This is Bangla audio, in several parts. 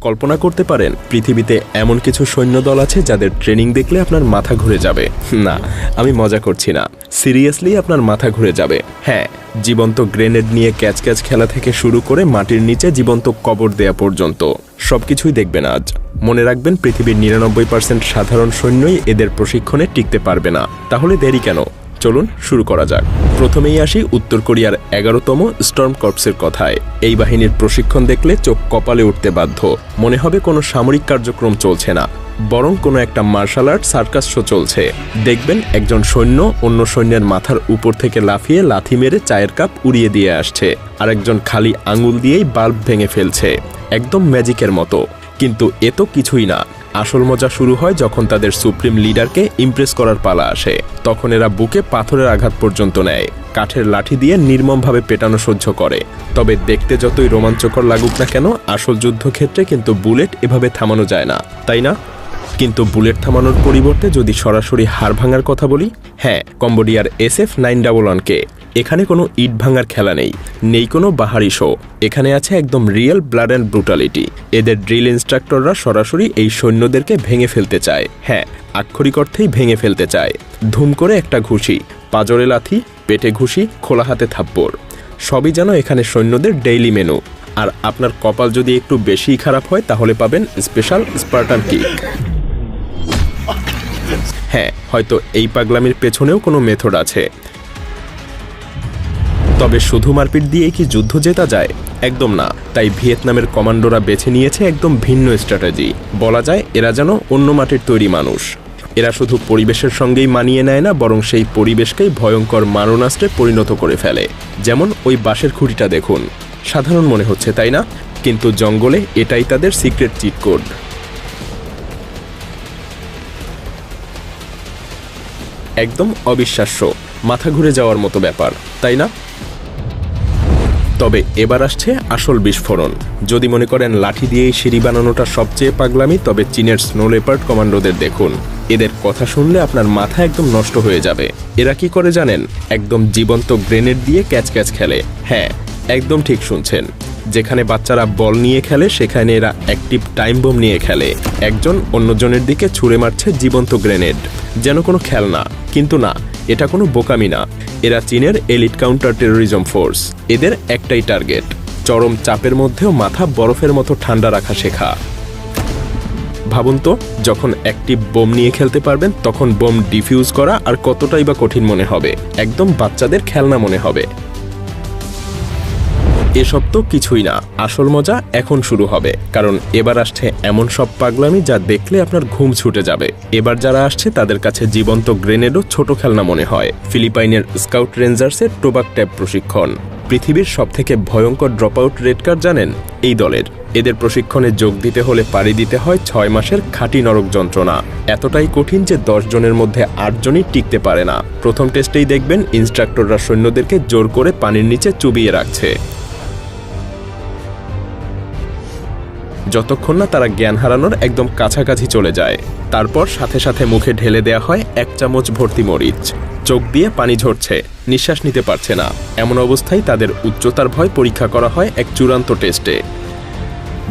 কল্পনা করতে পারেন পৃথিবীতে এমন কিছু সৈন্যদল আছে যাদের ট্রেনিং দেখলে আপনার মাথা ঘুরে যাবে। না, আমি মজা করছি না, সিরিয়াসলি আপনার মাথা ঘুরে যাবে। হ্যাঁ, জীবন্ত গ্রেনেড নিয়ে ক্যাচ ক্যাচ খেলা থেকে শুরু করে মাটির নিচে জীবন্ত কবর দেয়া পর্যন্ত সবকিছুই দেখবেন আজ। মনে রাখবেন, পৃথিবীর 99% সাধারণ সৈন্যই এদের প্রশিক্ষণে টিকতে পারবে না। তাহলে দেরি কেন? চলুন শুরু করা যাক। প্রথমেই আসি উত্তর কোরিয়ার 11তম স্টর্ম কর্পসের কথায়। এই বাহিনীর প্রশিক্ষণ দেখলে চোখ কপালে উঠতে বাধ্য। মনে হবে কোনো সামরিক কার্যক্রম চলছে না, বরং কোনো একটা মার্শাল আর্ট সার্কাস শো চলছে। দেখবেন একজন সৈন্য অন্য সৈন্যের মাথার উপর থেকে লাফিয়ে লাথি মেরে চায়ের কাপ উড়িয়ে দিয়ে আসছে, আর একজন খালি আঙুল দিয়েই বাল্ব ভেঙে ফেলছে, একদম ম্যাজিকের মতো। কিন্তু এ তো কিছুই না। আসল মজা শুরু হয় যখন তাদের সুপ্রিম লিডারকে ইমপ্রেস করার পালা আসে। তখন এরা বুকে পাথরের আঘাত পর্যন্ত নেয়, কাঠের লাঠি দিয়ে নির্মমভাবে পেটানো সহ্য করে। তবে দেখতে যতই রোমাঞ্চকর লাগুক না কেন, আসল যুদ্ধক্ষেত্রে কিন্তু বুলেট এভাবে থামানো যায় না, তাই না? কিন্তু বুলেট থামানোর পরিবর্তে যদি সরাসরি হাড় ভাঙার কথা বলি, হ্যাঁ, কম্বোডিয়ার SF-911কে। এখানে কোনো ইট ভাঙার খেলা নেই, নেই কোনো বাহারি শো। এখানে আছে একদম রিয়েল ব্লাড অ্যান্ড ব্রুটালিটি। এদের ড্রিল ইনস্ট্রাক্টররা সরাসরি এই সৈন্যদেরকে ভেঙে ফেলতে চায়। হ্যাঁ, আক্ষরিক অর্থেই ভেঙে ফেলতে চায়। ধুম করে একটা ঘুষি, পাজরে লাথি, পেটে ঘুষি, খোলা হাতে থাপ্পড়, সবই যেন এখানে সৈন্যদের ডেইলি মেনু। আর আপনার কপাল যদি একটু বেশি খারাপ হয় তাহলে পাবেন স্পেশাল স্পার্টান কিক। হ্যাঁ, হয়তো এই পাগলামির পেছনেও কোনো মেথড আছে। তবে শুধু মারপিট দিয়েই কি যুদ্ধ জেতা যায়? একদম না। তাই ভিয়েতনামের কমান্ডোরা বেছে নিয়েছে একদম ভিন্ন স্ট্র্যাটেজি। বলা যায় এরা যেন অন্য মাটির তৈরি মানুষ। এরা শুধু পরিবেশের সঙ্গেই মানিয়ে নেয় না, বরং সেই পরিবেশকেই ভয়ঙ্কর মারণাস্ত্রে পরিণত করে ফেলে। যেমন ওই বাঁশের খুঁটিটা দেখুন, সাধারণ মনে হচ্ছে তাই না? কিন্তু জঙ্গলে এটাই তাদের সিক্রেট চিট কোড। একদম অবিশ্বাস্য, মাথা ঘুরে যাওয়ার মতো ব্যাপার, তাই না? তবে এবার আসছে আসল বিস্ফোরণ। যদি মনে করেন লাঠি দিয়েই সিঁড়ি বানানোটা সবচেয়ে পাগলামি, তবে চীনের স্নো লেপার্ড কমান্ডোদের দেখুন। এদের কথা শুনলে আপনার মাথা একদম নষ্ট হয়ে যাবে। এরা কি করে জানেন? একদম জীবন্ত গ্রেনেড দিয়ে ক্যাচ ক্যাচ খেলে। হ্যাঁ, একদম ঠিক শুনছেন। যেখানে বাচ্চারা বল নিয়ে খেলে, সেখানে এরা অ্যাক্টিভ টাইম বোম নিয়ে খেলে। একজন অন্যজনের দিকে ছুঁড়ে মারছে জীবন্ত গ্রেনেড, যেন কোনো খেলনা। কিন্তু না, এটা কোনো বোকামি না। এরা চীনের এলিট কাউন্টার টেরোরিজম ফোর্স। এদের একটাই টার্গেট, চরম চাপের মধ্যেও মাথা বরফের মতো ঠান্ডা রাখা শেখা। ভাবুন তো, যখন অ্যাক্টিভ বোম নিয়ে খেলতে পারবেন, তখন বোম ডিফিউজ করা আর কতটাই বা কঠিন মনে হবে। একদম বাচ্চাদের খেলনা মনে হবে। এসব তো কিছুই না, আসল মজা এখন শুরু হবে। কারণ এবার আসছে এমন সব পাগলামি যা দেখলে আপনার ঘুম ছুটে যাবে। এবার যারা আসছে তাদের কাছে জীবন্ত গ্রেনেডও ছোট খেলনা মনে হয়। ফিলিপাইনের স্কাউট রেঞ্জার্সের টোবাক ট্যাব প্রশিক্ষণ। পৃথিবীর সবথেকে ভয়ঙ্কর ড্রপ আউট রেড কার জানেন? এই দলের। এদের প্রশিক্ষণে যোগ দিতে হলে পাড়ি দিতে হয় 6 মাসের খাঁটি নরক যন্ত্রণা। এতটাই কঠিন যে 10 জনের মধ্যে 8 জনই টিকতে পারে না। প্রথম টেস্টেই দেখবেন ইনস্ট্রাক্টররা সৈন্যদেরকে জোর করে পানির নিচে চুবিয়ে রাখছে, যতক্ষণ না তারা জ্ঞান হারানোর একদম কাছাকাছি চলে যায়। তারপর সাথে সাথে মুখে ঢেলে দেয়া হয় 1 চামচ ভর্তি মরিচ। চোখ দিয়ে পানি ঝরছে, নিঃশ্বাস নিতে পারছে না। এমন অবস্থায় তাদের উচ্চতার ভয় পরীক্ষা করা হয় এক চূড়ান্ত টেস্টে,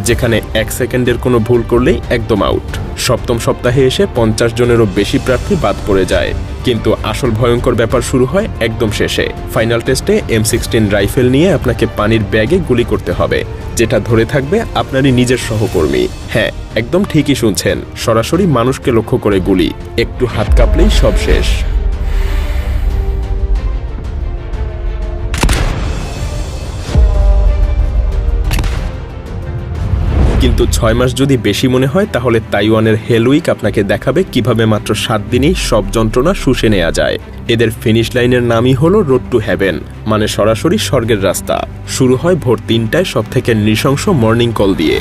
যেখানে 1 সেকেন্ডের কোনো ভুল করলেই একদম আউট। 7ম সপ্তাহে এসে 50 জনেরও বেশি প্রার্থী বাদ পড়ে যায়। কিন্তু আসল ভয়ঙ্কর ব্যাপার শুরু হয় একদম শেষে। ফাইনাল টেস্টে M16 রাইফেল নিয়ে আপনাকে পানির ব্যাগে গুলি করতে হবে, যেটা ধরে থাকবে আপনারই নিজের সহকর্মী। হ্যাঁ, একদম ঠিকই শুনছেন, সরাসরি মানুষকে লক্ষ্য করে গুলি। একটু হাত কাঁপলেই সব শেষ। কিন্তু 6 মাস যদি বেশি মনে হয়, তাহলে তাইওয়ানের হেলউইক আপনাকে দেখাবে কিভাবে মাত্র 7 দিনেই সব যন্ত্রণা শুষে নেওয়া যায়। এদের ফিনিশ লাইনের নামই হলো রোড টু হেভেন, মানে সরাসরি স্বর্গের রাস্তা। শুরু হয় ভোর 3টায় সবথেকে নৃশংস মর্নিং কল দিয়ে।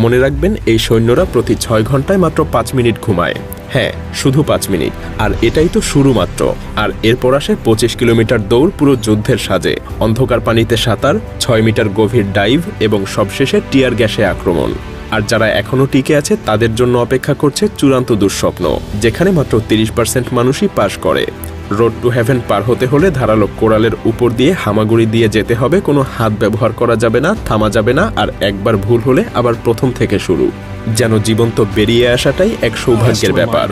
মনে রাখবেন, এই সৈন্যরা প্রতি 6 ঘন্টায় মাত্র 5 মিনিট ঘুমায়। হ্যাঁ, শুধু 5 মিনিট। আর এটাই তো শুরু মাত্র। আর এরপর আসে 25 কিলোমিটার দৌড় পুরো যুদ্ধের সাজে, অন্ধকার পানিতে সাঁতার, 6 মিটার গভীর ডাইভ এবং সবশেষে টিয়ার গ্যাসে আক্রমণ। আর যারা এখনও টিকে আছে তাদের জন্য অপেক্ষা করছে চূড়ান্ত দুঃস্বপ্ন, যেখানে মাত্র 30% মানুষই পাশ করে। রোড টু হেভেন পার হতে হলে ধারালো কোরালের উপর দিয়ে হামাগুড়ি দিয়ে যেতে হবে, কোনো হাত ব্যবহার করা যাবে না, থামা যাবে না, আর একবার ভুল হলে আবার প্রথম থেকে শুরু। যেন জীবন্ত বেরিয়ে আসাটাই এক সৌভাগ্যের ব্যাপার।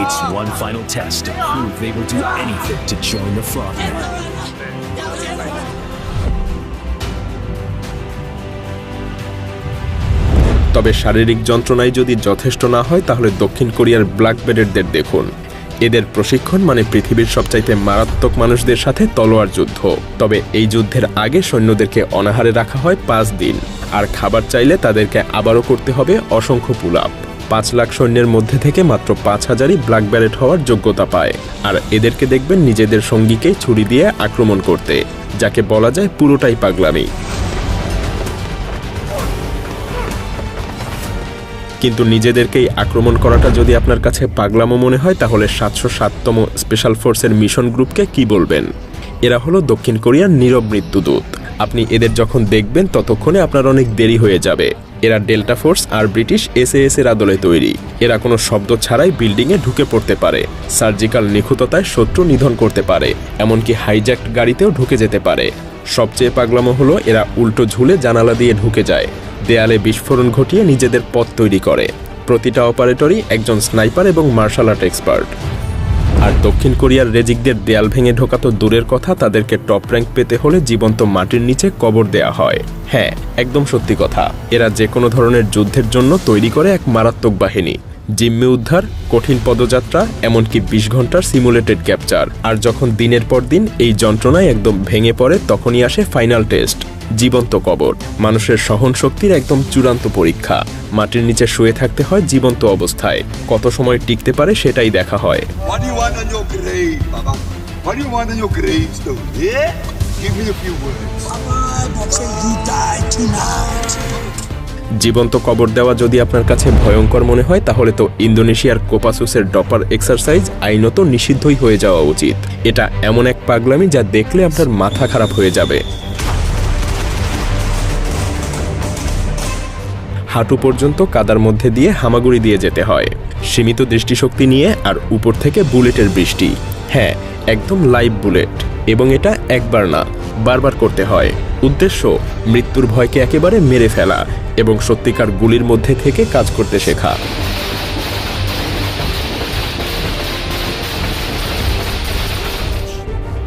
It's one final test to prove they will do anything to join the Frogmen. তবে শারীরিক যন্ত্রণায় যদি যথেষ্ট না হয় তাহলে দক্ষিণ কোরিয়ার ব্ল্যাক বেল্টদের দেখুন। এদের প্রশিক্ষণ মানে পৃথিবীর সবচাইতে মারাত্মক মানুষদের সাথে তলোয়ার যুদ্ধ। তবে এই যুদ্ধের আগে সৈন্যদেরকে অনাহারে রাখা হয় 5 দিন, আর খাবার চাইলে তাদেরকে আবারও করতে হবে অসংখ্য পুল আপ। 5 লাখ সৈন্যের মধ্যে থেকে মাত্র 5000ই ব্ল্যাক বেল্ট হওয়ার যোগ্যতা পায়। আর এদেরকে দেখবেন নিজেদের সঙ্গীকেই ছুরি দিয়ে আক্রমণ করতে, যাকে বলা যায় পুরোটাই পাগলামি। কিন্তু নিজেদেরকেই আক্রমণ করাটা যদি আপনার কাছে পাগলামো মনে হয় তাহলে 707তম স্পেশাল ফোর্সের মিশন গ্রুপকে কি বলবেন? এরা হলো দক্ষিণ কোরিয়ার নীরব মৃত্যুদূত। আপনি এদের যখন দেখবেন ততক্ষণে আপনার অনেক দেরি হয়ে যাবে। এরা ডেল্টা ফোর্স আর ব্রিটিশ SAS এর আদলে তৈরি। এরা কোনো শব্দ ছাড়াই বিল্ডিংয়ে ঢুকে পড়তে পারে, সার্জিক্যাল নিখুঁততায় শত্রু নিধন করতে পারে, এমনকি হাইজ্যাক্ট গাড়িতেও ঢুকে যেতে পারে। সবচেয়ে পাগলামো হলো এরা উল্টো ঝুলে জানালা দিয়ে ঢুকে যায়, দেয়ালে বিস্ফোরণ ঘটিয়ে নিজেদের পথ তৈরি করে। প্রতিটা অপারেটরই একজন স্নাইপার এবং মার্শাল আর্ট এক্সপার্ট। আর দক্ষিণ কোরিয়ার রেজিকদের দেয়াল ভেঙে ঢোকা তো দূরের কথা, তাদেরকে টপ র্যাঙ্ক পেতে হলে জীবন্ত মাটির নিচে কবর দেয়া হয়। হ্যাঁ, একদম সত্যি কথা। এরা যে কোনো ধরনের যুদ্ধের জন্য তৈরি করে এক মারাত্মক বাহিনী। জিম্মি উদ্ধার, কঠিন পদযাত্রা, এমনকি 20 ঘন্টার সিমুলেটেড ক্যাপচার। আর যখন দিনের পর দিন এই যন্ত্রণায় একদম ভেঙে পড়ে তখনই আসে ফাইনাল টেস্ট, জীবন্ত কবর। মানুষের সহন শক্তির একদম চূড়ান্ত পরীক্ষা। মাটির নিচে শুয়ে থাকতে হয় জীবন্ত অবস্থায়। কত সময় টিকতে পারে সেটাই দেখা হয়। জীবন্ত কবর দেওয়া যদি আপনার কাছে ভয়ঙ্কর মনে হয় তাহলে তো ইন্দোনেশিয়ার কোপাসুসের ডপার এক্সারসাইজ আইনত নিষিদ্ধই হয়ে যাওয়া উচিত। এটা এমন এক পাগলামি যা দেখলে আপনার মাথা খারাপ হয়ে যাবে। হাঁটু পর্যন্ত কাদার মধ্যে দিয়ে হামাগুড়ি দিয়ে যেতে হয়, সীমিত দৃষ্টিশক্তি নিয়ে, আর উপর থেকে বুলেটের বৃষ্টি। হ্যাঁ, একদম লাইভ বুলেট। এবং এটা একবার না, বারবার করতে হয়। উদ্দেশ্য মৃত্যুর ভয়কে একেবারে মেরে ফেলা এবং সত্যিকার গুলির মধ্যে থেকে কাজ করতে শেখা।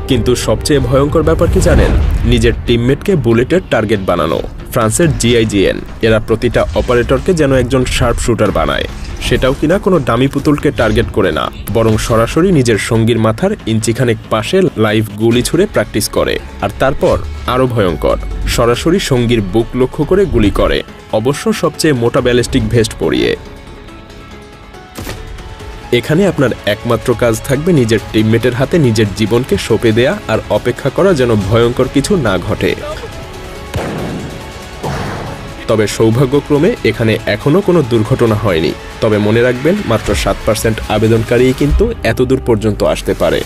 কিন্তু সবচেয়ে ভয়ঙ্কর ব্যাপার কি জানেন? নিজের টিমমেটকে বুলেটের টার্গেট বানানো। ফ্রান্সের GIGN এরা প্রতিটা অপারেটরকে যেন একজন শার্প শুটার বানায়। সেটাও কিনা কোনো ডামি পুতুলকে টার্গেট করে না, বরং সরাসরি নিজের সঙ্গীর মাথার ইঞ্চিখানেক পাশে লাইভ গুলি ছুড়ে প্র্যাকটিস করে। আর তারপর আরও ভয়ঙ্কর, সরাসরি সঙ্গীর বুক লক্ষ্য করে গুলি করে, অবশ্য সবচেয়ে মোটা ব্যালিস্টিক ভেস্ট পরিয়ে। এখানে আপনার একমাত্র কাজ থাকবে নিজের টিমমেটের হাতে নিজের জীবনকে সঁপে দেয়া আর অপেক্ষা করা যেন ভয়ঙ্কর কিছু না ঘটে। তবে সৌভাগ্যক্রমে এখানে এখনও কোনো দুর্ঘটনা হয়নি। তবে মনে রাখবেন, মাত্র 7% আবেদনকারী কিন্তু এতদূর পর্যন্ত আসতে পারে।